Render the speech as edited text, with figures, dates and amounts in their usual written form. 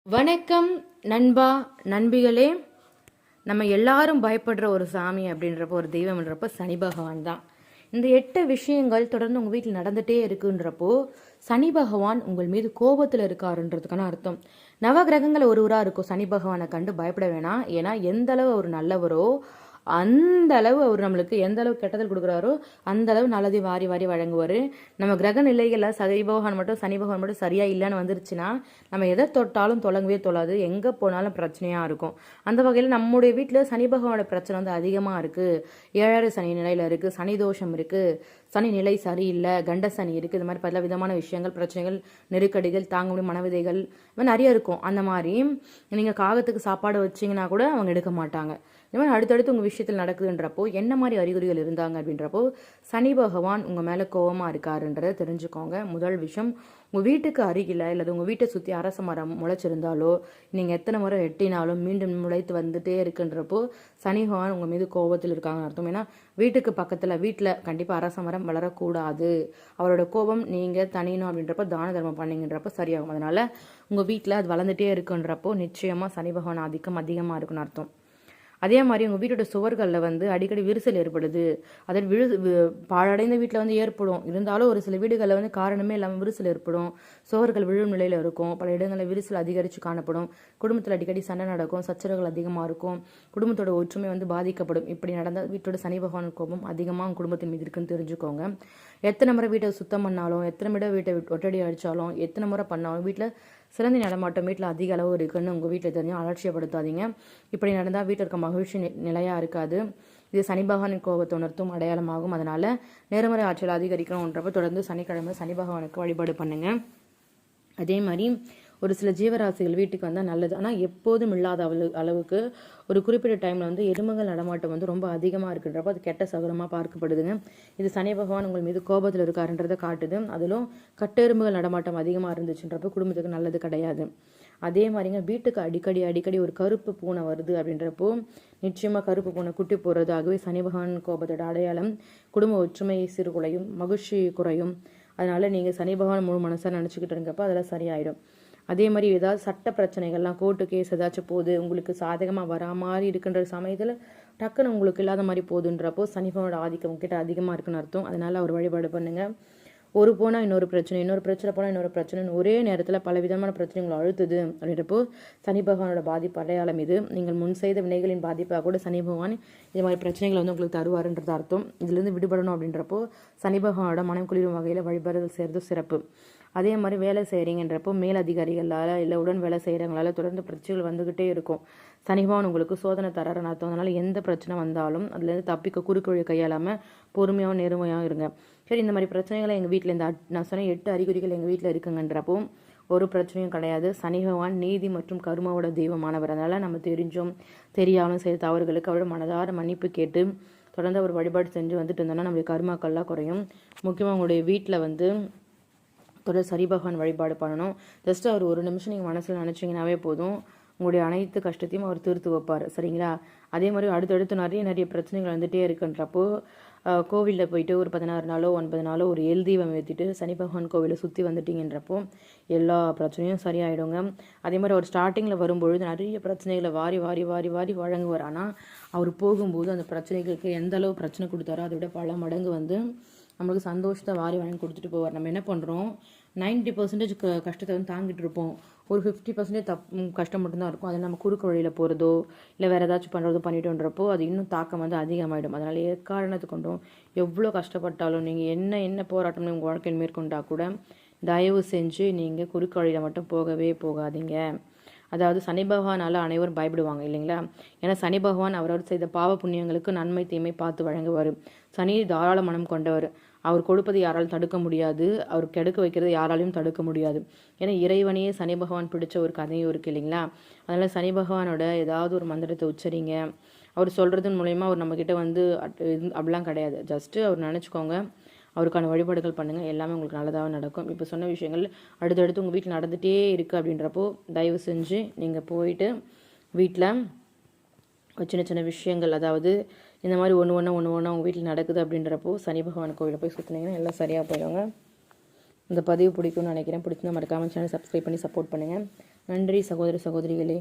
வணக்கம் நண்பா நண்பிகளே. நம்ம எல்லாரும் பயப்படுற ஒரு சாமி அப்படின்றப்போ, ஒரு தெய்வம்ன்றப்போ சனி பகவான் தான். இந்த 8 விஷயங்கள் தொடர்ந்து உங்கள் வீட்டில் நடந்துகிட்டே இருக்குன்றப்போ சனி பகவான் உங்கள் மீது கோபத்தில் இருக்காருன்றதுக்கான அர்த்தம். நவ கிரகங்கள் ஒருவராக இருக்கும். சனி பகவானை கண்டு பயப்பட வேணாம். ஏன்னா எந்த அளவு அவர் நல்லவரோ அந்த அளவு அவர் நம்மளுக்கு எந்த அளவு கெட்டதல் கொடுக்குறாரோ அந்த அளவு நல்லதை வாரி வாரி வழங்குவார். நம்ம கிரக நிலைகளில் சனி பகவான் மட்டும் சரியாக இல்லைன்னு வந்துருச்சுன்னா நம்ம எதை தொட்டாலும் தொலங்கவே தொழாது, எங்கே போனாலும் பிரச்சனையாக இருக்கும். அந்த வகையில் நம்முடைய வீட்டில் சனி பகவானோட பிரச்சனை வந்து அதிகமாக இருக்குது. 7 சனி நிலையில் இருக்குது, சனி தோஷம் இருக்குது, சனி நிலை சரியில்லை, கண்ட சனி இருக்குது. இது மாதிரி பல விதமான விஷயங்கள், பிரச்சனைகள், நெருக்கடிகள், தாங்க முடியும் மனவிதைகள் நிறைய இருக்கும். அந்த மாதிரி நீங்கள் காகத்துக்கு சாப்பாடு வச்சிங்கன்னா கூட அவங்க எடுக்க மாட்டாங்க. இந்த மாதிரி அடுத்தடுத்து உங்கள் விஷயத்தில் நடக்குதுன்றப்போ என்ன மாதிரி அறிகுறிகள் இருந்தாங்க அப்படின்றப்போ சனி பகவான் உங்கள் மேலே கோபமாக இருக்காருன்றதை தெரிஞ்சுக்கோங்க. முதல் விஷயம், உங்கள் வீட்டுக்கு அருகில் இல்லை உங்கள் வீட்டை சுற்றி அரச மரம் முளைச்சிருந்தாலோ நீங்கள் எத்தனை முறை வெட்டினாலும் மீண்டும் முளைத்து வந்துட்டே இருக்குன்றப்போ சனி பகவான் உங்கள் மீது கோபத்தில் இருக்காங்கன்னு அர்த்தம். ஏன்னா வீட்டுக்கு பக்கத்தில் வீட்டில் கண்டிப்பாக அரச மரம் வளரக்கூடாது. அவரோட கோபம் நீங்கள் தனியணும் அப்படின்றப்போ தான தர்மம் பண்ணிங்கன்றப்போ சரியாகும். அதனால் உங்கள் வீட்டில் அது வளர்ந்துட்டே இருக்குன்றப்போ நிச்சயமாக சனி பகவான் ஆதிக்கம் அதிகமாக இருக்குன்னு அர்த்தம். அதே மாதிரி உங்கள் வீட்டோட சுவர்களில் வந்து அடிக்கடி விரிசல் ஏற்படுது. அதில் பாழடைந்த வீட்டில் வந்து ஏற்படும். இருந்தாலும் ஒரு சில வீடுகளில் வந்து காரணமே இல்லாமல் விரிசல் ஏற்படும். சுவர்கள் விழும் நிலையில் இருக்கும். பல இடங்களில் விரிசல் அதிகரித்து காணப்படும். குடும்பத்தில் அடிக்கடி சண்டை நடக்கும், சச்சரவுகள் அதிகமாக இருக்கும், குடும்பத்தோட ஒற்றுமை வந்து பாதிக்கப்படும். இப்படி நடந்தால் வீட்டோட சனி பகவான் கோபம் அதிகமாக குடும்பத்தின் மீது இருக்குன்னு தெரிஞ்சுக்கோங்க. எத்தனை முறை வீட்டை சுத்தம் பண்ணாலும், எத்தனை முறை வீட்டை ஒட்டடி அடித்தாலும், எத்தனை முறை பண்ணாலும் வீட்டில் சிறந்த நடமாட்டம் வீட்டில் அதிக அளவு இருக்குன்னு உங்கள் வீட்டில் தெரிஞ்சால் அலட்சியப்படுத்தாதீங்க. இப்படி நடந்தால் வீட்டில் இருக்க மகிழ்ச்சி நிலையாக இருக்காது. இது சனி பகவானின் கோபத்தை உணர்த்தும் அடையாளமாகும். அதனால் நேர்மறை ஆற்றல் அதிகரிக்கணுன்றப்ப தொடர்ந்து சனிக்கிழமை சனி பகவானுக்கு வழிபாடு பண்ணுங்கள். அதே மாதிரி ஒரு சில ஜீவராசிகள் வீட்டுக்கு வந்தால் நல்லது. ஆனால் எப்போதும் இல்லாத அளவுக்கு ஒரு குறிப்பிட்ட டைமில் வந்து எறும்புகள் நடமாட்டம் வந்து ரொம்ப அதிகமாக இருக்குன்றப்போ அது கெட்ட சகுனமாக பார்க்கப்படுதுங்க. இது சனி பகவான் உங்கள் மீது கோபத்தில் இருக்காருன்றதை காட்டுது. அதிலும் கட்டெரும்புகள் நடமாட்டம் அதிகமாக இருந்துச்சுன்றப்போ குடும்பத்துக்கு நல்லது கிடையாது. அதே மாதிரிங்க வீட்டுக்கு அடிக்கடி ஒரு கருப்பு பூனை வருது அப்படின்றப்போ நிச்சயமாக கருப்பு பூனை குட்டி போடுறது. ஆகவே சனி பகவான் கோபத்தோட அடையாளம். குடும்ப ஒற்றுமை சீர்குலையும், மகிழ்ச்சி குறையும். அதனால் நீங்கள் சனி பகவான் முழு மனசாக நினச்சிக்கிட்டு இருக்கப்போ அதெல்லாம் சரியாயிடும். அதே மாதிரி ஏதாவது சட்ட பிரச்சனைகள்லாம் கோர்ட்டு கேஸ் ஏதாச்சும் போகுது, உங்களுக்கு சாதகமாக வரா மாதிரி இருக்குன்ற சமயத்தில் டக்குன்னு உங்களுக்கு இல்லாத மாதிரி போகுதுன்றப்போ சனி பகவானோட ஆதிக்கம் கிட்ட அதிகமாக இருக்குன்னு அர்த்தம். அதனால் அவர் வழிபாடு பண்ணுங்கள். ஒரு போனால் இன்னொரு பிரச்சனை போனால் இன்னொரு பிரச்சனை, ஒரே நேரத்தில் பல விதமான பிரச்சனைகள் அழுத்துது அப்படின்றப்போ சனி பகவானோட பாதிப்பு அடையாளம் இது. நீங்கள் முன் செய்த வினைகளின் பாதிப்பாக கூட சனி பகவான் இது மாதிரி பிரச்சனைகளை வந்து உங்களுக்கு தருவாருன்றது அர்த்தம். இதுலேருந்து விடுபடணும் அப்படின்றப்போ சனி பகவானோட மனம் குளிரும் வகையில் வழிபாடுகள் செய்கிறது சிறப்பு. அதே மாதிரி வேலை செய்கிறீங்கன்றப்போ மேலதிகாரிகளால் இல்லை உடன் வேலை செய்கிறவங்களால தொடர்ந்து பிரச்சனைகள் வந்துக்கிட்டே இருக்கும். சனி பகவான் உங்களுக்கு சோதனை தரன்னு அர்த்தம். அதனால் எந்த பிரச்சனை வந்தாலும் அதுலேருந்து தப்பிக்க குறுக்கு வழி கையாளாமல் பொறுமையாகவும் நேர்மையாகவும் இருங்க. சரி, இந்த மாதிரி பிரச்சனைகளை எங்கள் வீட்டில் நான் சொன்ன 8 அறிகுறிகள் எங்கள் வீட்டில் இருக்குங்கன்றப்போ ஒரு பிரச்சனையும் கிடையாது. சனி பகவான் நீதி மற்றும் கருமாவோட தெய்வமானவர். அதனால் நம்ம தெரிஞ்சும் தெரியாமலும் செய்த தவறுகளுக்கு அவரோட மனதார மன்னிப்பு கேட்டு தொடர்ந்து அவர் வழிபாடு செஞ்சு வந்துட்டு இருந்தோம்னா நம்மளுடைய கருமாக்கள்லாம் குறையும். முக்கியமாக உங்களுடைய வீட்டில் வந்து தொடர் சனி பகவான் வழிபாடு பண்ணணும். ஜஸ்ட் அவர் ஒரு நிமிஷம் நீங்கள் மனசில் நினச்சிங்கனாவே போதும், உங்களுடைய அனைத்து கஷ்டத்தையும் அவர் தீர்த்து வைப்பார். சரிங்களா? அதே மாதிரி அடுத்தடுத்து நிறைய பிரச்சனைகள் வந்துகிட்டே இருக்குன்றப்போ கோவிலில் போயிட்டு ஒரு 16 நாளோ 9 நாளோ ஒரு தீபம் ஏற்றிட்டு சனி பகவான் கோவிலை சுற்றி வந்துட்டீங்கன்றப்போ எல்லா பிரச்சனையும் சரியாயிடுங்க. அதே மாதிரி அவர் ஸ்டார்டிங்கில் வரும்பொழுது நிறைய பிரச்சனைகளை வாரி வாரி வாரி வாரி வழங்குவார். ஆனால் அவர் போகும்போது அந்த பிரச்சனைகளுக்கு எந்த அளவு பிரச்சனை கொடுத்தாரோ அதை விட பல மடங்கு வந்து நம்மளுக்கு சந்தோஷத்தை வாரி வாங்கி கொடுத்துட்டு போவார். நம்ம என்ன பண்ணுறோம், 90% கஷ்டத்தை வந்து தாங்கிட்டு இருப்போம். ஒரு 50% கஷ்டம் மட்டும்தான் இருக்கும். அதில் நம்ம குறுக்கு வழியில் போகிறதோ இல்லை வேறு ஏதாச்சும் பண்ணுறதோ பண்ணிட்டோன்றப்போ அது இன்னும் தாக்கம் வந்து அதிகமாகிடும். அதனால் எக்காரணத்து கொண்டும் எவ்வளோ கஷ்டப்பட்டாலும் நீங்கள் என்ன போராட்டம் உங்கள் வாழ்க்கையில் மேற்கொண்டால் கூட தயவு செஞ்சு நீங்கள் குறுக்கு வழியில் மட்டும் போகவே போகாதீங்க. அதாவது சனி பகவானால் அனைவரும் பயப்படுவாங்க இல்லைங்களா? ஏன்னா சனி பகவான் அவரவர் செய்த பாவ புண்ணியங்களுக்கு நன்மை தீமை பார்த்து வழங்குவார். சனி தாராள மனம் கொண்டவர். அவர் கொடுப்பது யாராலும் தடுக்க முடியாது, அவர் கெடுக்க வைக்கிறது யாராலையும் தடுக்க முடியாது. ஏன்னா இறைவனையே சனி பகவான் பிடிச்ச ஒரு கதையும் இருக்குது இல்லைங்களா? அதனால் சனி பகவானோட ஏதாவது ஒரு மந்திரத்தை உச்சரிங்க. அவர் சொல்கிறதன் மூலயமா அவர் நம்மக்கிட்ட வந்து அப்படிலாம் கிடையாது. ஜஸ்ட்டு அவர் நினச்சிக்கோங்க, அவருக்கான வழிபாடுகள் பண்ணுங்கள், எல்லாமே உங்களுக்கு நல்லதாக நடக்கும். இப்போ சொன்ன விஷயங்கள் அடுத்தடுத்து உங்கள் வீட்டில் நடந்துகிட்டே இருக்குது அப்படின்றப்போ தயவு செஞ்சு நீங்கள் போயிட்டு வீட்டில் சின்ன விஷயங்கள், அதாவது இந்த மாதிரி ஒன்று ஒன்றா உங்கள் வீட்டில் நடக்குது அப்படின்றப்போ சனி பகவான் கோவிலில் போய் சுற்றினீங்கன்னா எல்லாம் சரியாக போயிடுங்க. இந்த பதிவு பிடிக்கும்னு நினைக்கிறேன். பிடிச்சிருந்தா மறக்காமல் சேனல் சப்ஸ்கிரைப் பண்ணி சப்போர்ட் பண்ணுங்கள். நன்றி சகோதர சகோதரிகளே.